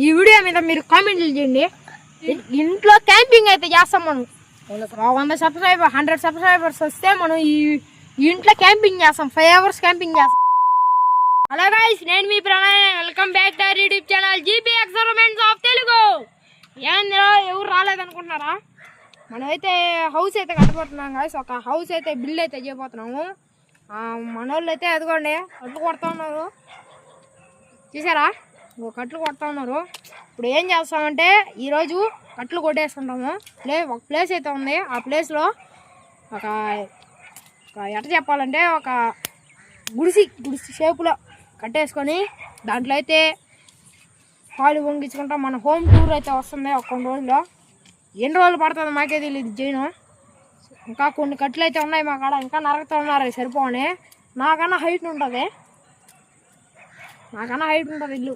ఈ వీడియో మీద మీరు కామెంట్లు చేయండి. ఇంట్లో క్యాంపింగ్ అయితే చేస్తాం మనం. 100 సబ్స్క్రైబర్ 100 సబ్స్క్రైబర్స్ వస్తే మనం ఈ ఇంట్లో క్యాంపింగ్ చేస్తాం. 5 hours క్యాంపింగ్ చేస్తాం. హలో గైస్, నేను మీ Pranay. Welcome back to our YouTube channel GP experiments of Telugu. ఏందిరా ఎవరు రాలేదనుకుంటున్నారా? మనమైతే హౌస్ అయితే కట్టబోతున్నాం గైస్. ఒక హౌస్ అయితే బిల్డ్ అయితే చేయబోతున్నాము. మన వాళ్ళు అయితే ఎదుగోండి కట్లు కొడతా ఉన్నారు, చూసారా? కట్లు కొడతా ఉన్నారు. ఇప్పుడు ఏం చేస్తామంటే ఈరోజు కట్లు కొట్టేసుకుంటాము. ఒక ప్లేస్ అయితే ఉంది. ఆ ప్లేస్లో ఒక ఎట్ట చెప్పాలంటే ఒక గుడిసి షేపులో కట్టేసుకొని దాంట్లో అయితే పాలు పొంగించుకుంటాం. మన హోమ్ టూర్ అయితే వస్తుంది ఒక కొన్ని రోజుల్లో. ఎన్ని రోజులు పడుతుంది మాకే తెలియదు చేయను. ఇంకా కొన్ని కట్లు అయితే ఉన్నాయి మా కాడ, ఇంకా నరకుతూ ఉన్నారు. సరిపోని నాకన్నా హైట్ ఉంటుంది ఇల్లు.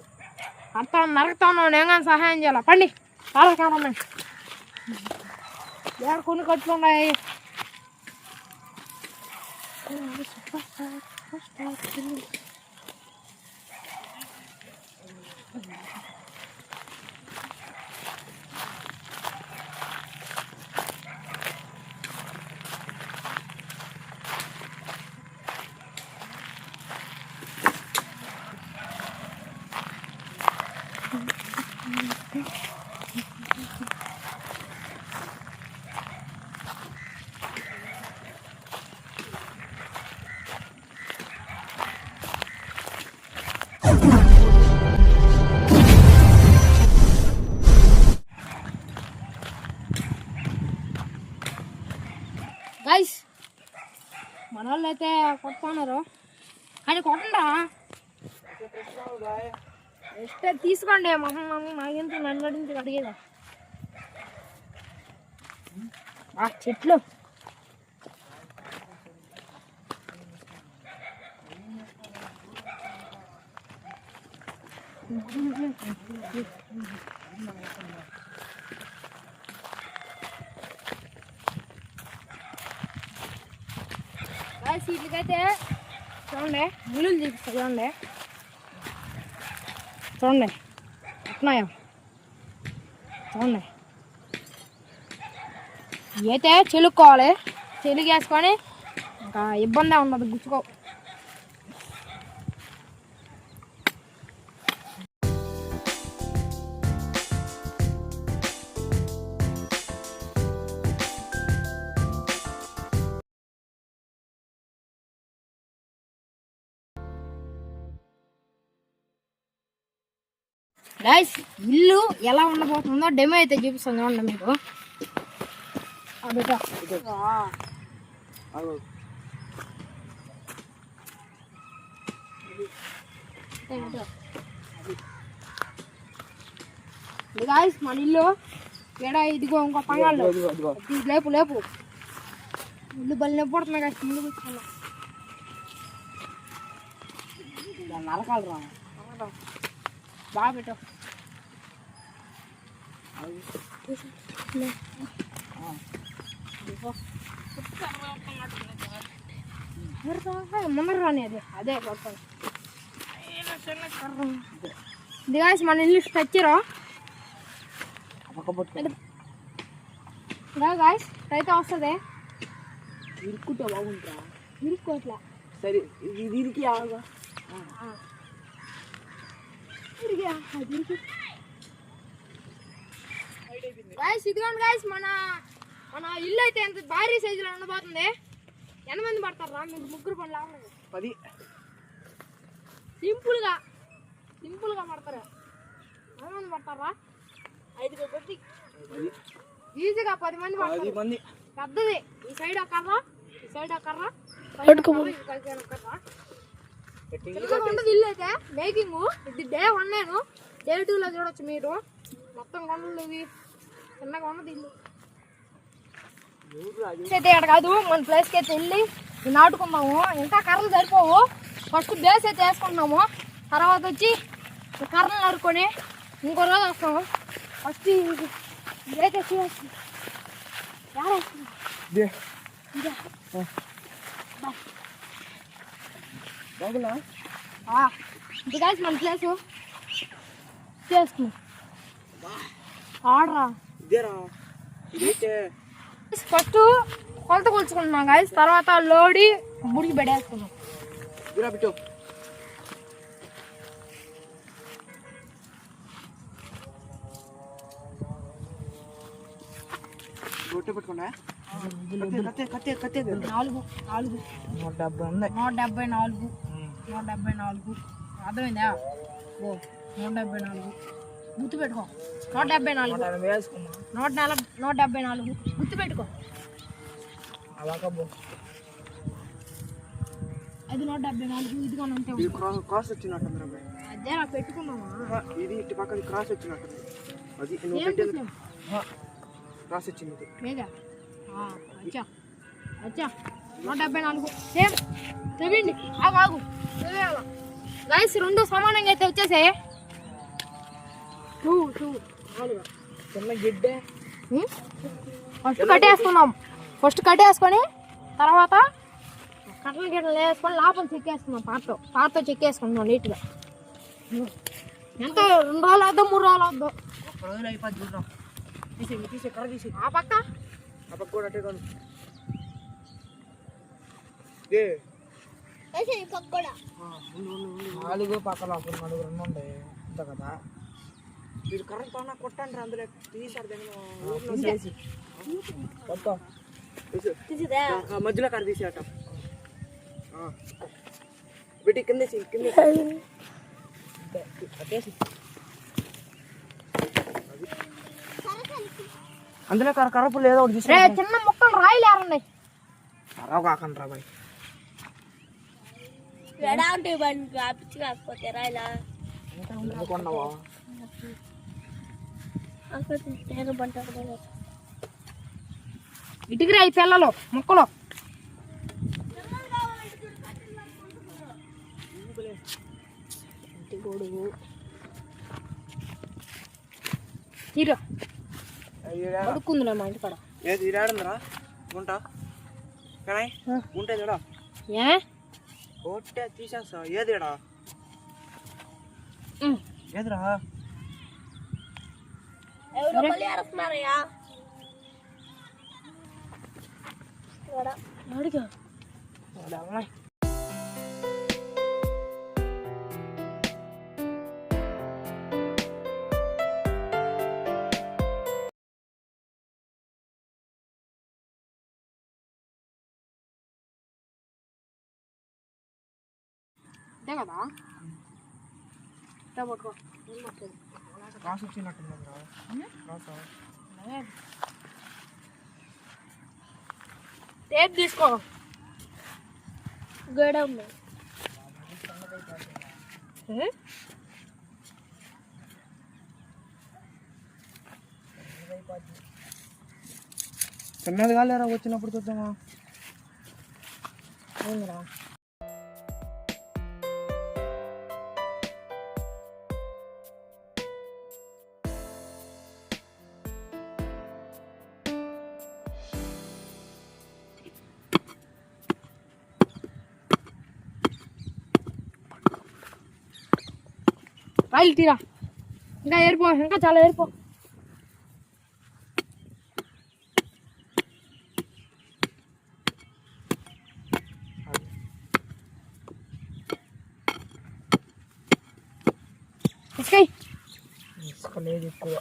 అర్థం నరకుతా ఉన్నావు, నేను కానీ సహాయం చేయాలి. పండి చాలా కాడ ఉన్నాయి. కొన్ని కట్లు ఉన్నాయి. గైస్, మన వాళ్ళు అయితే కొట్టుకున్నారు. కానీ కొట్టండా ఎస్తే తీసుకోండి. నాకెంత నన్ను అడిగింది అడిగేదా? చెట్లు వీటికైతే చూడండి, ముళ్ళు చూపిస్తా. చూడండి ఎట్నాయో చూడండి. అయితే చెలుక్కోవాలి. చెలుగేసుకొని ఇంకా ఇబ్బంది ఉండదు, గుచ్చుకో. గైస్, ఇల్లు ఎలా ఉండబోతుందో డెమో అయితే చూపిస్తాను చూడండి మీకు. గైస్, మన ఇల్లు ఇదిగో ఇంకో పంగాళ్ళు లేపు ఇల్లు బలి నిప్పడుతున్నాయి. గైస్, ముందు కూర్చున్నా నరకాలి రా బాగా పెట్టు. ముందర రాని అదే పడుతుంది. దిగాసి మన ఇల్లు స్ట్రక్చరు గాయస్ అయితే వస్తుంది. ఇరుక్కుంటే బాగుంటా? ఇరుక్కోట్లా సరే. దీనికి ఇదిగోండి గైస్, మన ఇల్లు అయితే ఎంత భారీ సైజులో ఉండబోతుంది. ఎంతమంది పడతారా? మీరు ముగ్గురు పని లాగా 10 సింపుల్గా పడతారా? ఎంతమంది పడతారా? 5 కొద్ది ఈజీగా 10 మంది పడతారు. పెద్దది ఈ సైడ్ కర్ర, ఈ సైడ్ కర్ర ఉండదు. ఇల్లు అయితే మేకింగ్ ఇది డే 1, నేను డే 2లో చూడొచ్చు మీరు. మొత్తం కొండలు ఇవి చిన్నగా ఉన్నది ఇల్లు అయితే. ఇక్కడ కాదు, మన ప్లేస్కి అయితే వెళ్ళి నాటుకున్నాము. ఇంకా కర్రలు సరిపోవు. ఫస్ట్ బేస్ అయితే వేసుకుంటున్నాము. తర్వాత వచ్చి కర్రలు నరుకొని ఇంకో రోజు వస్తాము. ఫస్ట్ బేస్ వేసి ఇది మన ప్లేసు. చేసుకున్నాం ఆడరా ఫస్ట్ కొలత కొలుచుకుంటున్నాం గాయస్, తర్వాత లోడి బుడికి పెట్టేసుకున్నాం. అర్థమైందా? ఓ 174 గుర్తు పెట్టుకో. 174 గుర్తు పెట్టుకో. అది 174 ఇది కొని ఉంటే క్రాస్ వచ్చినట్టు అదే పెట్టుకున్నామా? ఇది ఇటు పక్కన క్రాస్ వచ్చినట్టు అది క్రాస్ వచ్చింది లేదా? అచ్చా అచ్చా 174 సేమ్ తెగండి. ఆగు గైస్, రెండు సమానంగా అయితే వచ్చేసాయి. 2 చిన్న గిడ్డే ఫస్ట్ కట్టేసుకొని తర్వాత కట్టలు గిట్టలు వేసుకొని లోపల చెక్కేసుకున్నాం. పాతతో చెక్కేసుకుంటున్నాం నీట్గా. ఎంత 2 రోజులు వద్దాం 3 రోజులు వద్దాం. రోజులు అయిపోద్ది చూద్దాం. తీసే కర్ర తీసి ఆ పక్క కూడా అట్టే కాదు. నాలుగు పక్కల 4 ఉంటాయి అంత కదా. మీరు కర్రతో కొట్టండి అందులో తీసారు మధ్యలో కర్ర తీసేట పెట్టి కింద అందులో కర్రపులు ఏదో ఒకటి తీసి చిన్న ముక్కలు రాయిలు ఏరున్నాయి. రావు కాకండి రా బాయ్. కొన్నావా ఇటుకి రాయి పిల్లలు ముక్కలు. తీరు అడుక్కుందిలే మా ఇంటికాడ. ఏది ఇరాడుందిరా గుంట కానీ గుంట ఏదిడా కొట్టే తీసేస్తా. ఏదిడా ఏదిరా అడిగా అంతే కదా. పట్టుకో క్రాస్ వచ్చినట్టు టేప్ తీసుకో. గడ చిన్నది కాలేరా వచ్చినప్పుడు చూద్దామా. రాయిలు తీరా, ఇంకా ఏరిపో, ఇంకా చాలా ఏరిపో. ఇసుక లేదు ఎక్కువ.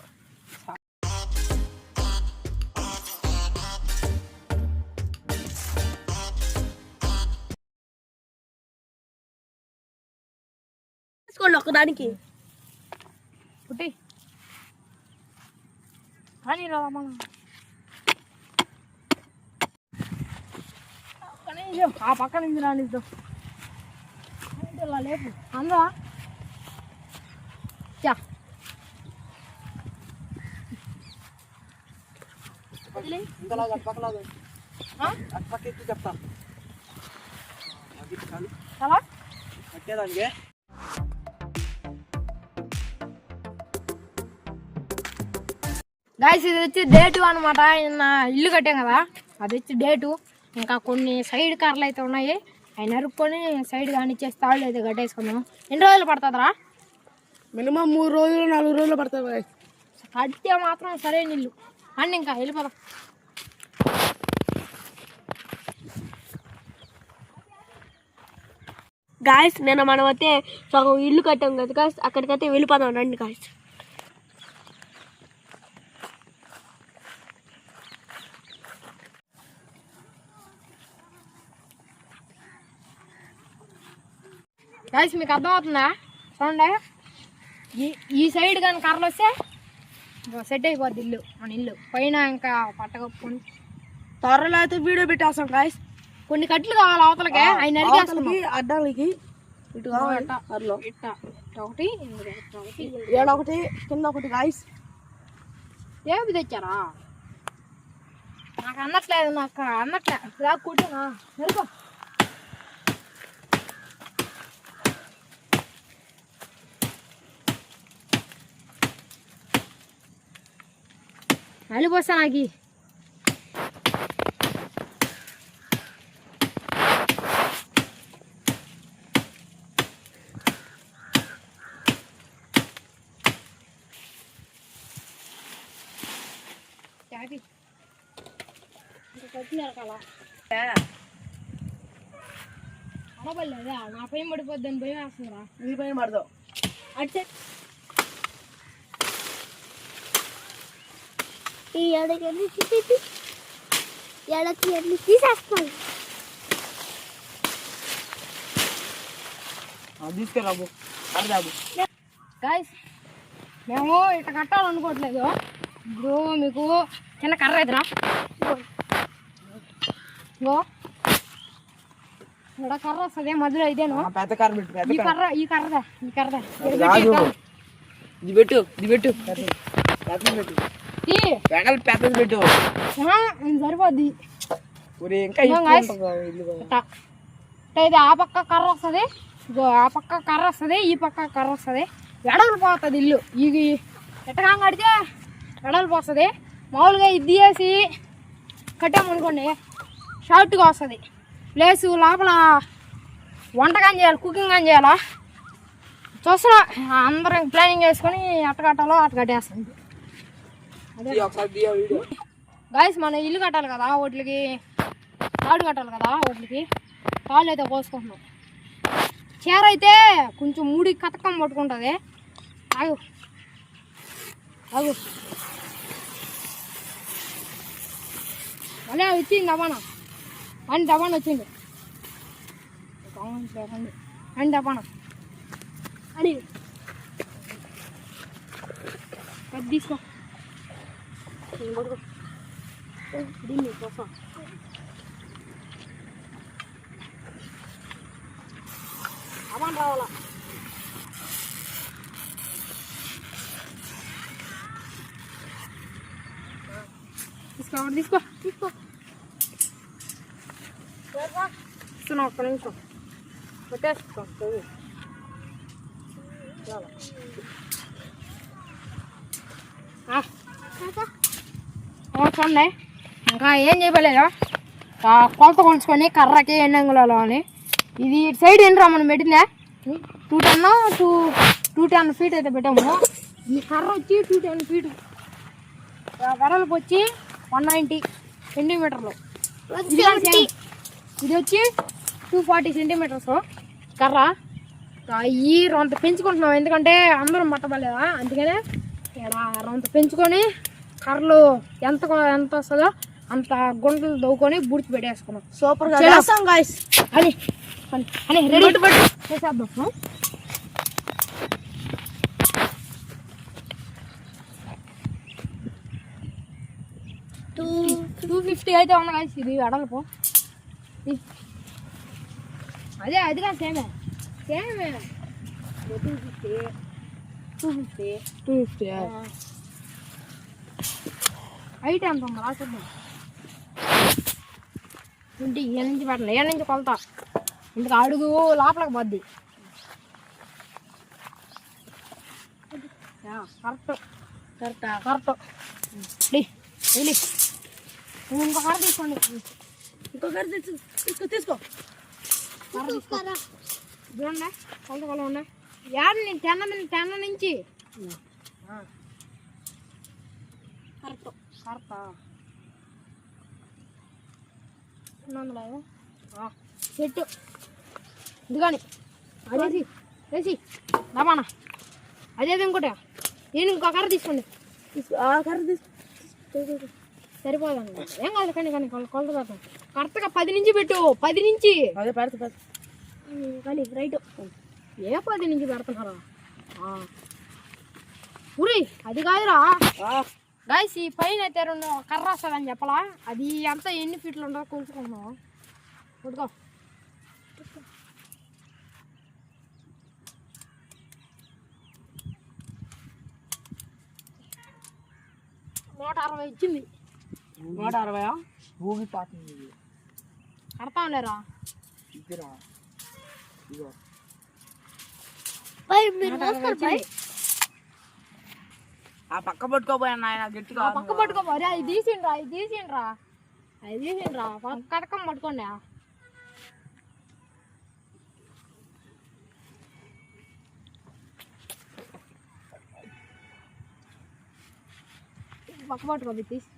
ఒకదానికి పుట్టి కానీ రామా ఆ పక్క నుంచి రానిద్దాం. లేపు అందరా చెప్తా కట్టేదానికి. గాయస్, ఇది వచ్చి డే 2 అనమాట. నిన్న ఇల్లు కట్టాం కదా, అది వచ్చి డే 2. ఇంకా కొన్ని సైడ్ కార్లు అయితే ఉన్నాయి, అవి నరుక్కొని సైడ్ కానిచ్చేసి తాళ్ళు అయితే కట్టేసుకున్నాం. ఎన్ని రోజులు పడుతుందిరా? మినిమం 3 రోజులు 4 రోజులు పడతాయి గాయస్. కడితే మాత్రం సరే నీళ్ళు అండి. ఇంకా వెళ్ళిపోదాం. గాయస్ నేను మనం అయితే సగం ఇల్లు కట్టాం కదా గాయస్, అక్కడికైతే వెళ్ళిపోదాం రండి గాయస్. గాయస్ మీకు అర్థమవుతుందా? చూడండి, ఈ సైడ్ కానీ కర్రలు వస్తే సెట్ అయిపోద్ది ఇల్లు, మన ఇల్లు పైన ఇంకా పట్టగొప్పుకొని. త్వరలో అయితే వీడియో పెట్టేస్తాం గాయస్. కొన్ని కట్లు కావాలి అవతలకే, ఆయన అడిగేస్తాము. అడ్డానికి ఇటు కావాలి. ఒకటి ఏడొకటి కింద ఒకటి గాయస్. ఏమి తెచ్చారా? నాకు అన్నట్లేదు, నాకు అన్నట్లే. ఇలా కూర్చోనా మెరుగు. వెళ్ళిపోస్తా నాకు. అనబడలేదా? నా పైన పడిపోద్దని భయం వేస్తుందిరా. నీ పైన పడదాం. అట్టే ఈ ఎడకి తీసేసుకోవాలి. తీసుకెళ్ళాము అర్దాము. గాయస్ మేము ఇట్లా కట్టాలనుకోవట్లేదు. ఇప్పుడు మీకు చిన్న కర్ర ఎదురా ఇక్కడ కర్ర వస్తుంది మధ్యలో. ఇదేను పెద్ద కర్ర పెట్టు. ఈ కర్రదా ఇది పెట్టు. పెద్దది పెట్టు. పెద్దది పెట్టు. సరిపోద్ది. ఇంకా ఇది ఆ పక్క కర్ర వస్తుంది, ఆ పక్క కర్ర వస్తుంది, ఈ పక్క కర్ర వస్తుంది. ఎడలు పోతుంది ఇల్లు. ఇది ఎట్టగా కడితే ఎడలు పోస్తుంది. మామూలుగా ఇది వేసి కట్టామనుకోండి షార్ట్గా వస్తుంది ప్లేసు. లోపల వంటకాని చేయాలి, కుకింగ్ అని చేయాలా. చూస్తున్నా అందరం ప్లానింగ్ చేసుకొని అట్ట కట్టాలో అట్ట కట్టేస్తుంది. అదే గాయస్ మనం ఇల్లు కట్టాలి కదా, వాటికి తాడు కట్టాలి కదా, వాటికి తాళ్ళు అయితే కోసుకుంటున్నాం. చీర అయితే కొంచెం మూడి కతకం పట్టుకుంటుంది. ఆగు మళ్ళీ వచ్చింది దబానా. అని దబానా వచ్చింది. అని దబానా అని తీసుకో. దీన్ని కోసం అవాన్ రావాలా. తీసుకో ఇస్తున్నా. ఒక్క నిమిషం పెట్టేసుకో. చూడండి ఇంకా ఏం చేయలేదు. కొలత కొలుచుకొని కర్రకి ఎన్ని అంగుళాలు అని. ఇది ఇటు సైడ్ ఏంట్రా మనం పెట్టిందా 210 ఫీట్ అయితే పెట్టాము. ఈ కర్ర వచ్చి 210 ఫీట్, వెడల్పు వచ్చి 190 సెంటీమీటర్లు. ఇది వచ్చి 240 సెంటీమీటర్స్ కర్ర. ఈ రొంత పెంచుకుంటున్నాం ఎందుకంటే అందరం పట్టబడలేదా, అందుకనే ఇక్కడ రొంత పెంచుకొని కర్రలు ఎంత వస్తుందో అంత గుంటలు దవ్వుకొని బుడిచి పెట్టేసుకున్నాం. సూపర్గా గాయస్. అని రెడీ చేసేద్దాం. 250 అయితే ఉంది గాయస్. ఇది వెడల్పు. అది కాదు సేమే 250 హైట్ ఎంత ఉంది రాసుద్దాం. ఇంటి ఏ నుంచి పెట్టాలి, ఏ నుంచి కొలతా. ఇంటికి అడుగు లోపలికి పోద్ది. కరెక్ట్ వెళ్ళి ఇంకో కర్ర తీసుకోండి. తీసుకో చూడండి కొలత కొల ఉన్నాయి. యాడ్ నేను టెన్న నుంచి కరెక్ట్ కరెక్టా చెట్టు ఇదిగాని అదేసి వేసి రమానా అదేది ఇంకోటి నేను ఇంకో కర్ర తీసుకోండి కర్ర సరిపోదండి ఏం కాదు కానీ కానీ కొలత కరెక్ట్గా 10 నుంచి పెట్టు 10 నుంచి అదే పెడతా కానీ రైట్ ఏ 10 నుంచి పెడుతున్నారా ఊరి అది కాదురా గాయస్ ఈ పైన అయితే 2 కర్ర వస్తుందని చెప్పలా అది ఎంత ఎన్ని ఫీట్లు ఉండదో కొలుచుకుంటున్నావు పట్టుకో 160 ఇచ్చింది 160 భూమి పాతుంది కడతాం లేరా ఇదిరా ఇదిగో మీరు మోస్తారు ఆ పక్క పట్టుకోపోయా నాయన గట్టిగా పక్క పట్టుకోపోరే అది తీసిండ్రా కడకం పట్టుకోండి పక్క పట్టుకో తీసి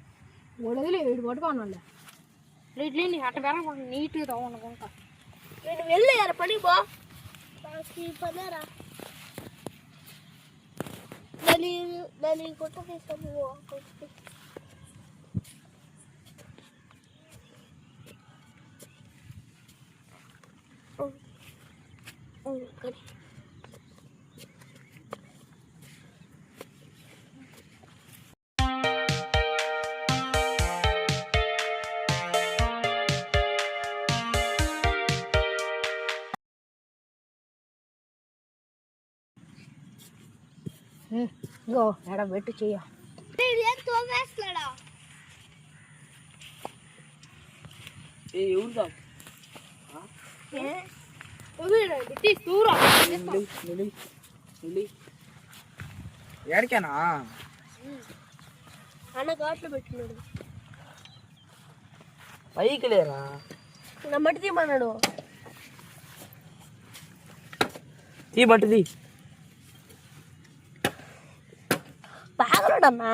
గొడవలు వీడు పట్టుకోండి వాళ్ళు ఇట్లేండి అట్ట బెరగ నీట్గా తవ్వనుకుంటా నేను వెళ్ళారు పని బా పదారా దాన్ని కొట్ట తీస్తాను ఇగో ఎడ పెట్టి చెయ్య తోమేస్తాడా ఎవరుదా తీస్తూరా ఏడికేనా అన్న ఘాట్లో పెట్టినాడు పైకి లేరా నా మట్టి తీయమన్నాడు తీ మట్టిది బాగున్నాడమ్మా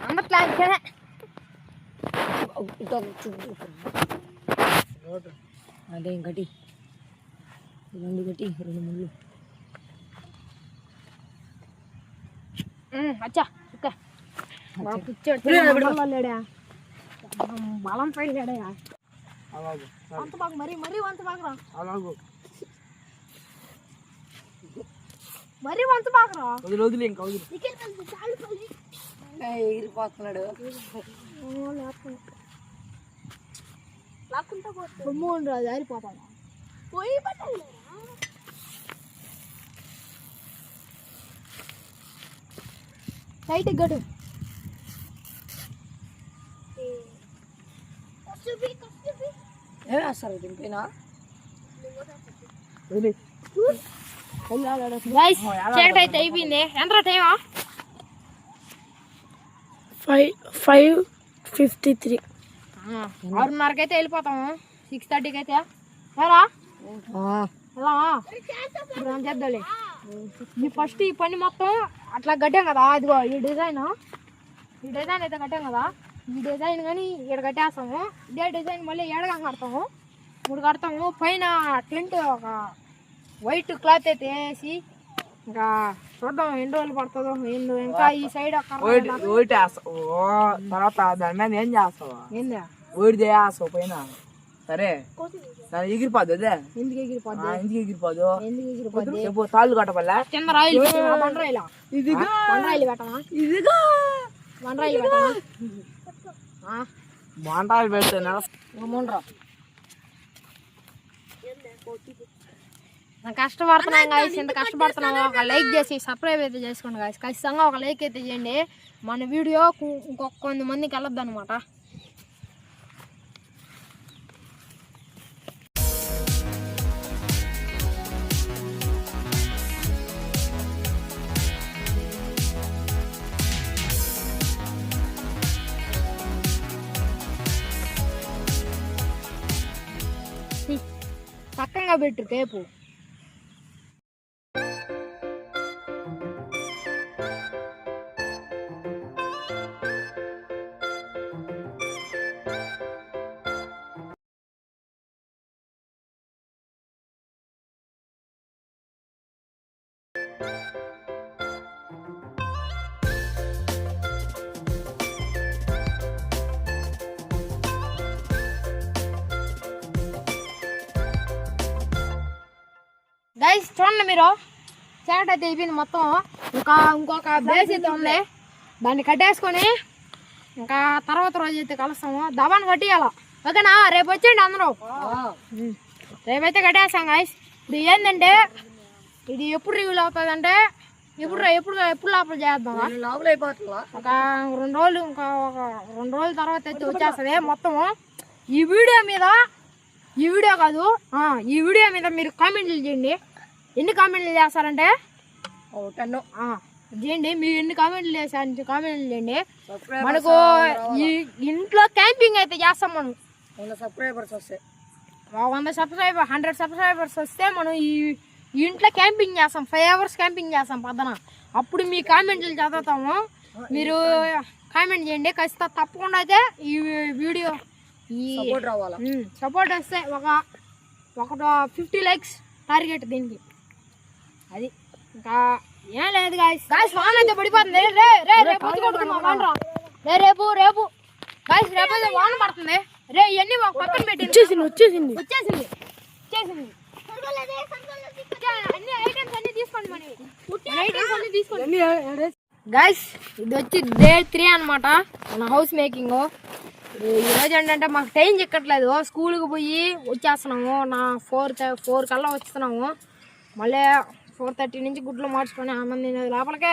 అందట్లే అదే ఇంకటి 2 గట్టి 2 ముళ్ళు అచ్చా ఓకే లేడా బలం పైన లేడా అలాగో వంత బాగు మరీ వంత బాగురా అలాగో మరీ వంత బాగురా వదిలి ఇంకా వదిలి ఎగిరిపోతున్నాడు లాక్కుంటా పోతే బొమ్మను రాదు జారిపోతాడా పోయి పట్టాలి టైట్ గడు ఏమేస్తారు దింపేనా వదిలి గైస్ చీకటి అయితే అయిపోయింది ఎంత టైమా 5:53 6:30కి అయితే వెళ్ళిపోతాము 6:30కి అయితే సరా ఎలా చేద్దాంలే ఫస్ట్ ఈ పని మొత్తం అట్లా కట్టాం కదా అదిగో ఈ డిజైన్ అయితే కట్టాం కదా ఈ డిజైన్ కానీ ఇక్కడ కట్టేస్తాము ఇదే డిజైన్ మళ్ళీ ఏడగా కడతాము 3 కడతాము పైన టెంట్ ఒక వైట్ క్లాత్ అయితే వేసి ఇంకా చూద్దాం ఎన్ని రోజులు పడుతుందో ఏందో ఇంకా ఈ సైడ్ ఓటి వేస్తావు తర్వాత దాని మీద ఏం చేస్తావా ఏందా ఓడి చేస్తావు పైన సరే దాని ఎగిరిపోద్దు అదే ఎందుకు ఎగిరిపోద్ది ఎందుకు ఎగిరిపోదు ఎందుకు ఎగిరిపోద్ది చెప్పు తాళ్ళు కట్టబల్లా కింద రాయిలు బండరాయిలా బండరాయిలు పెట్టమా ఇదిగా బండరాయిలు పెట్టమా బాంటాలు పెడితే మూండ్రా కష్టపడుతున్నాం గాయస్ ఇంత కష్టపడుతున్నాము ఒక లైక్ చేసి సబ్స్క్రైబ్ అయితే చేసుకోండి గాయస్ ఖచ్చితంగా ఒక లైక్ అయితే చేయండి మన వీడియో ఇంకొక కొంతమందికి వెళ్ళొద్దు అనమాట పక్కన శుభ్రంగా పెట్టు టేపు. గైస్ చూడండి మీరు, చీకటి అయితే అయిపోయింది మొత్తం. ఇంకొక బేస్ అయితే ఉంది, దాన్ని కట్టేసుకొని ఇంకా తర్వాత రోజు అయితే కలుస్తాము. దబాన్ని కట్టియాల, ఓకేనా? రేపు వచ్చేయండి అందరూ. రేపైతే కట్టేస్తాం గైస్. ఇప్పుడు ఏంటంటే ఇది ఎప్పుడు రివ్యూలు అవుతుంది అంటే ఎప్పుడు లోపల చేద్దాం. లోపల అయిపోతుందా? ఒక 2 రోజులు, ఒక 2 రోజుల తర్వాత అయితే వచ్చేస్తుంది మొత్తము. ఈ వీడియో కాదు, ఈ వీడియో మీద మీరు కామెంట్లు చేయండి. ఎన్ని కామెంట్లు చేస్తారంటే 10 చేయండి. మీరు ఎన్ని కామెంట్లు చేశారంటే కామెంట్లు చేయండి. మనకు ఈ ఇంట్లో క్యాంపింగ్ అయితే చేస్తాం. మనం 100 సబ్స్క్రైబర్స్ వస్తాయి. 100 సబ్స్క్రైబర్స్ వస్తే మనం ఈ ఇంట్లో క్యాంపింగ్ చేస్తాం. 5 hours క్యాంపింగ్ చేస్తాం పొద్దున. అప్పుడు మీ కామెంట్లు చదువుతాము. మీరు కామెంట్ చేయండి ఖచ్చితంగా. తప్పకుండా అయితే ఈ వీడియో సపోర్ట్ వస్తే ఒక 50 likes టార్గెట్ దీనికి. అది ఇంకా ఏం లేదు గాయస్. వాన అయితే పడిపోతుంది. రేపు గాయస్ అయితే వాన పడుతుంది. ఇవన్నీ పక్కన పెట్టి వచ్చేసింది. అన్ని ఐటమ్స్ అన్ని తీసుకోండి. గాయస్ ఇది వచ్చి డే 3 అనమాట మన హౌస్ మేకింగ్. ఈరోజు ఏంటంటే మాకు టైం చిక్కట్లేదు. స్కూల్కి పోయి వచ్చేస్తున్నాము. 4 కల్లా వస్తున్నాము. మళ్ళీ 4:30 నుంచి గుడ్లు మార్చుకొని మంది లోపలికే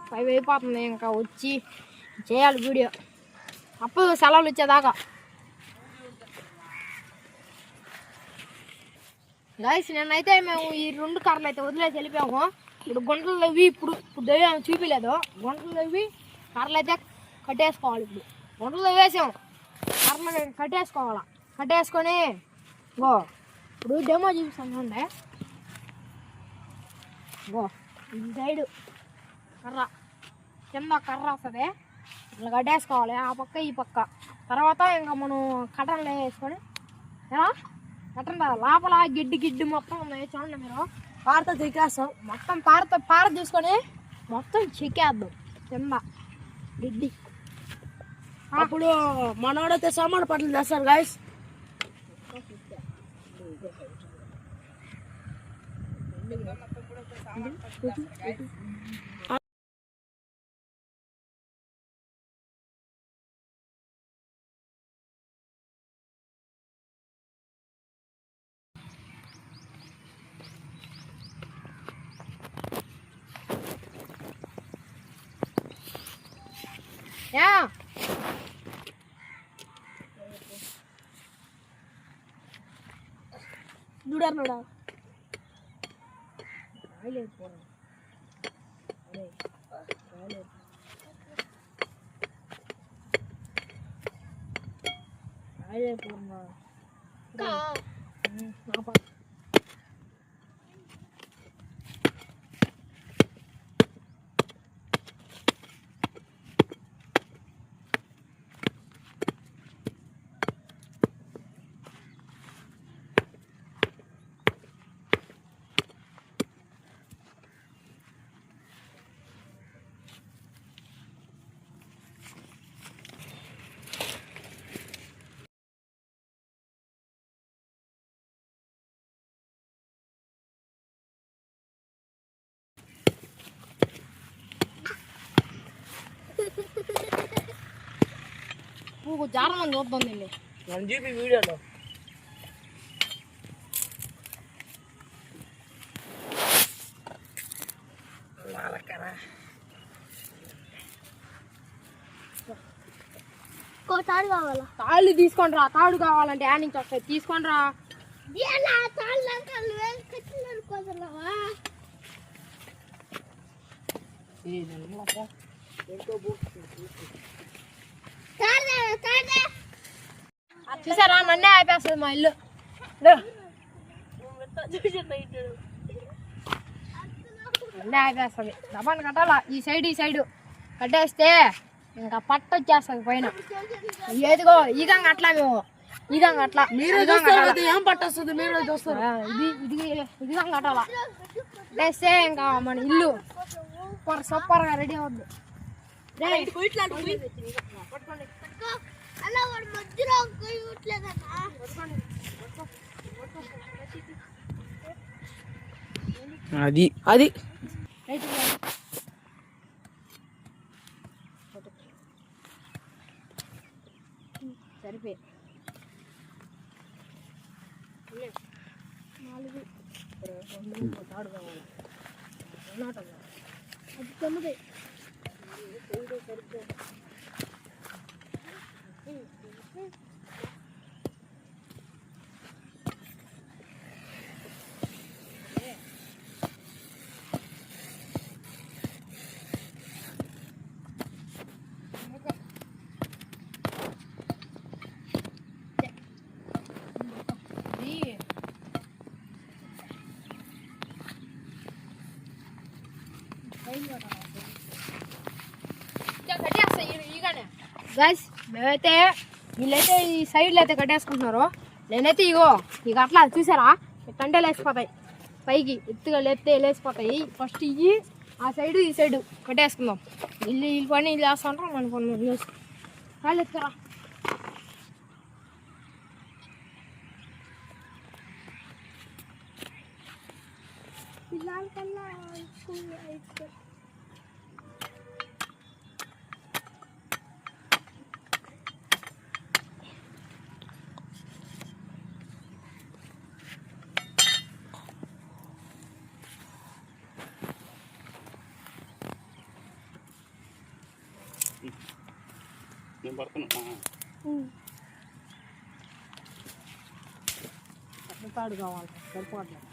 5 అయిపోతుంది. ఇంకా వచ్చి చేయాలి వీడియో. అప్పుడు సెలవులు వచ్చేదాకా. గైస్ నిన్నైతే మేము ఈ 2 కర్రలు అయితే వదిలేసి వెళ్ళిపోయాము. ఇప్పుడు గుంటలు అవి ఇప్పుడు చూపించలేదు. గుంటలు అవి కర్రలు అయితే కట్టేసుకోవాలి. ఇప్పుడు గుంటలు వేసాము, కర్రలు కట్టేసుకోవాలి. కట్టేసుకొని ఇప్పుడు డెమో చూపిస్తాను. ఈ సైడు కర్ర, కింద కర్ర వస్తుంది, ఇట్లా కట్టేసుకోవాలి. ఆ పక్క ఈ పక్క. తర్వాత ఇంకా మనం కట్టలు వేసుకొని కట్టండి. లోపల గిడ్డి మొత్తం ఉన్నాయి చూడండి మీరు. పారతో చెక్కేస్తాం. మొత్తం పార చూసుకొని మొత్తం చెక్కేద్దాం కింద గిడ్డి. అప్పుడు మనోడైతే సామాన్ పట్ల చేస్తారు గాయస్. చూడన్నాడా జారం చూద్దాండి 1 GB వీడియోలో. తాడు కావాలా? తాళ్ళు తీసుకొని రా. తాడు కావాలంటే యాడ్ నుంచి వస్తాయి, తీసుకొని రా. చూసారా, నన్నే ఆపేస్తుంది మా ఇల్లు. ఎండ ఆపేస్తుంది దబాన్ని కట్టాలా ఈ సైడ్ కట్టేస్తే ఇంకా పట్ట వచ్చేస్తుంది పైన ఏదిగో ఈగంగా అట్లా మేము ఈగంగా అట్లా ఏం పట్టొస్తుంది మీరు చూస్తారు ఇదిగంగా కట్టాలా కట్టేస్తే ఇంకా మన ఇల్లు సూపర్గా రెడీ అవుద్ది అది అది సరిపోయి 4 అది 9 గైస్ మేమైతే వీళ్ళైతే ఈ సైడ్లో అయితే కట్టేసుకుంటున్నారు నేనైతే ఇక అట్లా చూసారా కంటెలు వేసిపోతాయి పైకి ఎత్తుగా లేపితే లేచిపోతాయి ఫస్ట్ ఇవి ఆ సైడు ఈ సైడు కట్టేసుకుందాం వీళ్ళు పని వీళ్ళు వేస్తూ ఉంటాం మన పని న్యూస్ వాళ్ళు ఎత్తుకరా నేను పడుతున్నా తాడు కావాలి సరిపోవట్లేదు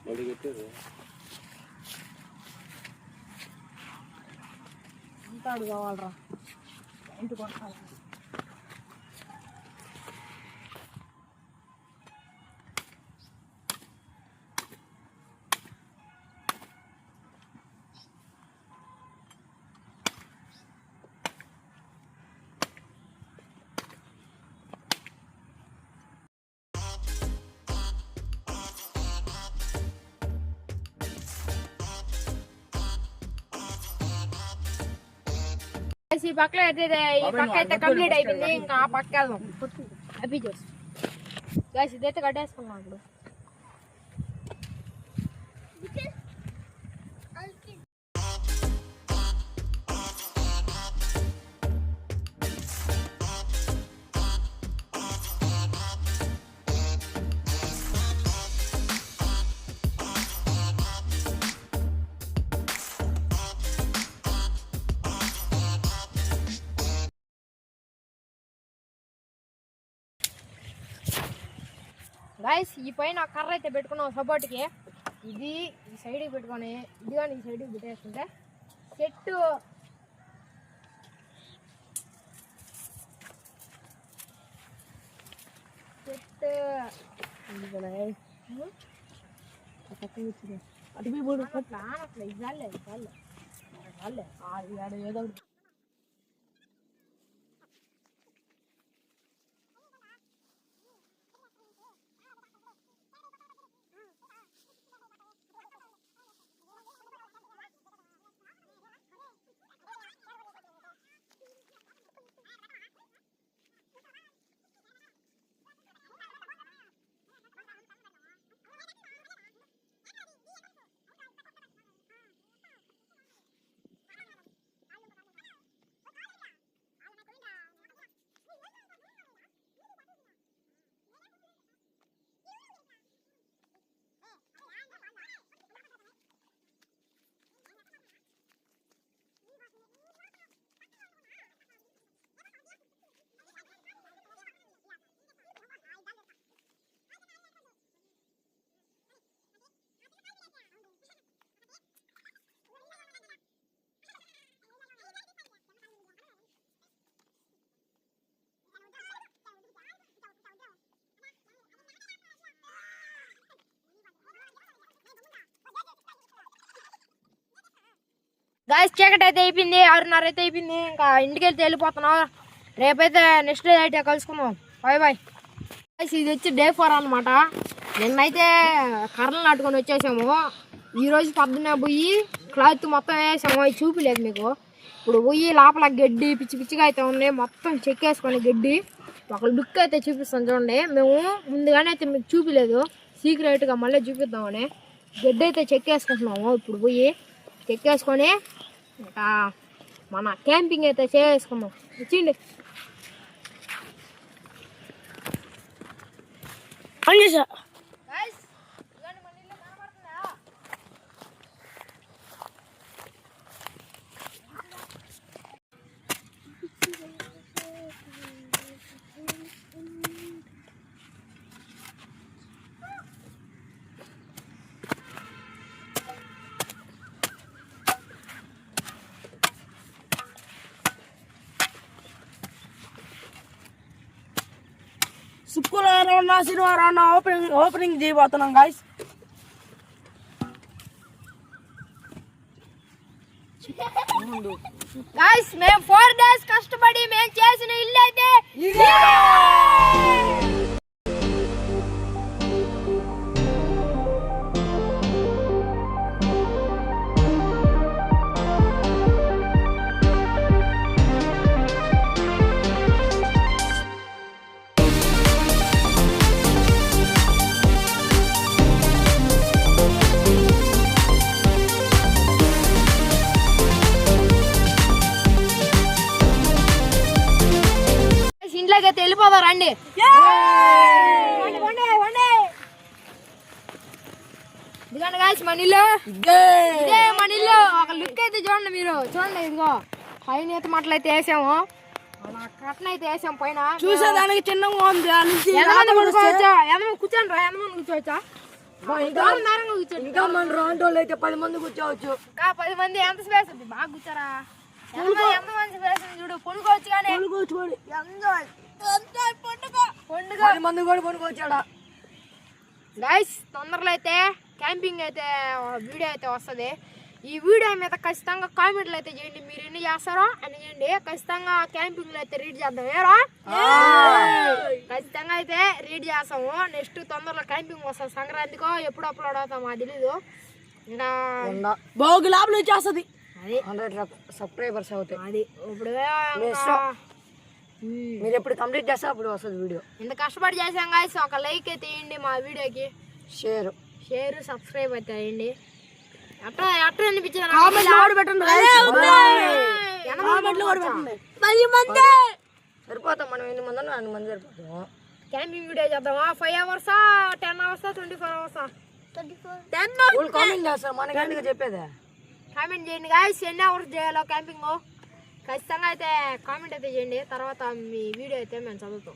వాళ్ళు కట్టారు తాడు కావాలరా ఇంటి కొట్టాలి ఈ పక్కలో అయితే ఈ పక్క అయితే కంప్లీట్ అయిపోయింది ఇంకా ఆ పక్క వెళ్దాం హ్యాపీ జ్యూస్ గైస్ ఇదైతే కట్టేసుకున్నాం ఇప్పుడు గైస్ ఈ పైన కర్ర అయితే పెట్టుకున్నాం సపోర్ట్కి ఇది ఈ సైడ్కి పెట్టుకొని ఇది కానీ ఈ సైడ్కి పెట్టేసుకుంటే చెట్టు అటు మూడు అట్లా ఇవ్వాలి ఏదో గాయస్ చీకటి అయితే అయిపోయింది, 6:30 అయితే అయిపోయింది. ఇంకా ఇంటికి వెళ్తే వెళ్ళిపోతున్నాం. రేపైతే నెక్స్ట్ డే అయితే కలుసుకుందాం. Bye bye. గాయస్ ఇది వచ్చి డే 4 అనమాట. నిన్నైతే కర్రలు నాటుకొని వచ్చేసాము. ఈరోజు పొద్దున్నే పోయి క్లాత్ మొత్తం వేసాము. అవి చూపిలేదు మీకు. ఇప్పుడు పోయి లోపల గడ్డి పిచ్చి పిచ్చిగా అయితే ఉంది, మొత్తం చెక్కేసుకొని గడ్డి. ఒక లుక్ అయితే చూపిస్తాం చూడండి. మేము ముందుగానే అయితే మీకు చూపిలేదు, సీక్రెట్గా మళ్ళీ చూపిద్దామని గడ్డి అయితే చెక్కేసుకుంటున్నాము. ఇప్పుడు పోయి చెక్కేసుకొని ఇంకా మన క్యాంపింగ్ అయితే చేసుకున్నాం. వచ్చిండి శుక్రవారం శనివారం ఓపెనింగ్ చేయబోతున్నాం గాయస్. గాయ్స్ మేము 4 days కష్టపడి మేము చేసిన ఇల్లు అయితే ఇంట్లోకి అయితే వెళ్ళిపోదాం రండి. ఇదిగోండి గాయ్స్ మన ఇల్లు, ఇదే మన ఇల్లు. ఒక లుక్ అయితే చూడండి మీరు, చూడండి. ఇదిగో పైన ఈత మట్టలు అయితే వేసాము, అలా కట్టన అయితే వేసాము పైన. చూసేదానికి చిన్నగా ఉంది. ఎంతమంది కూర్చోవచ్చా? కూర్చోండి రా, ఎంతమంది కూర్చోవచ్చా? ఇంకా మన రౌండ్ వాళ్ళు అయితే 10 మంది కూర్చోవచ్చు. 10 మంది ఎంత స్పేస్ ఉంది? బాగా కూర్చోరా. ఎంతమంది స్పేస్ ఉంది చూడు. పొనుకోవచ్చు కానీ 10 మంది కూడా పడుకోవచ్చాడా. గైస్ తొందరలో అయితే క్యాంపింగ్ అయితే వీడియో అయితే వస్తుంది. ఈ వీడియో మీద ఖచ్చితంగా కామెంట్లు అయితే చేయండి. మీరు ఎన్ని చేస్తారో అని చేయండి. ఖచ్చితంగా క్యాంపింగ్ లో అయితే రీడ్ చేద్దాం. ఏరా ఖచ్చితంగా అయితే రీడ్ చేస్తాము. నెక్స్ట్ తొందరలో క్యాంపింగ్ వస్తుంది. సంక్రాంతికో ఎప్పుడు అప్లోడ్ అవుతాం అది తెలీదు. ఇంకా బాగు లాభం వచ్చేస్తుంది. అది 100 సబ్స్క్రైబర్స్ అవుతాయి. అది ఇప్పుడు మీరు ఎప్పుడు కంప్లీట్ చేస్తే అప్పుడు వస్తుంది వీడియో. ఇంత కష్టపడి చేసాం గాయస్. ఒక లైక్ అయితే వేయండి మా వీడియోకి, షేర్ సబ్స్క్రైబ్ అయితే వేయండి. అట్లా అనిపించింది సరిపోతాం. మనం 8 మంది 4 మంది సరిపోతాం. క్యాంపింగ్ వీడియో చేద్దామా? 5 hours 10 hours 24 hours? కామెంట్ చేస్తారు మనకి చెప్పేదే. కామెంట్ చేయండి గాయస్, ఎన్ని అవర్స్ చేయాలో క్యాంపింగ్ ఖచ్చితంగా అయితే కామెంట్ అయితే చేయండి. తర్వాత మీ వీడియో అయితే మేము చదువుతాం.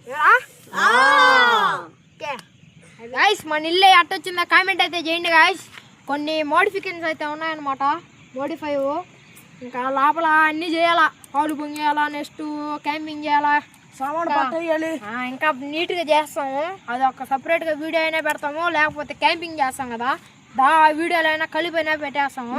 ఓకే గాయస్ మన ఇల్లు అట్టొచ్చిందా కామెంట్ అయితే చేయండి గాయస్. కొన్ని మోడిఫికేషన్స్ అయితే ఉన్నాయన్నమాట. మోడిఫై ఇంకా లోపల అన్నీ చేయాలా. పాలు పొంగేయాలా, నెక్స్ట్ క్యాంపింగ్ చేయాలా, సామాన్ పట్టేయాలి, ఇంకా నీట్గా చేస్తాము. అది ఒక సపరేట్గా వీడియో అయినా పెడతాము, లేకపోతే క్యాంపింగ్ చేస్తాం కదా ఆ వీడియోలో అయినా కలిపైనా పెట్టేస్తాము.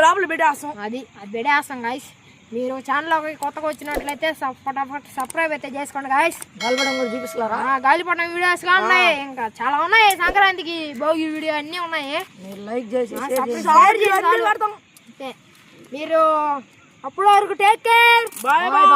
లోపల పెట్టేస్తాం. అది పెట్టేస్తాం గాయస్. మీరు ఛానల్లోకి కొత్తగా వచ్చినట్లయితే ఫటాఫట్ సబ్స్క్రైబ్ అయితే చేసుకోండి గాయస్. గాలిపటం కూడా చూపిస్తున్నారా? గాలిపటం వీడియోస్ గా ఉన్నాయి, ఇంకా చాలా ఉన్నాయి. సంక్రాంతికి భోగి వీడియో అన్నీ ఉన్నాయి. మీరు లైక్ చేసి మీరు అప్పటి వరకు టేక్ కేర్. Bye bye.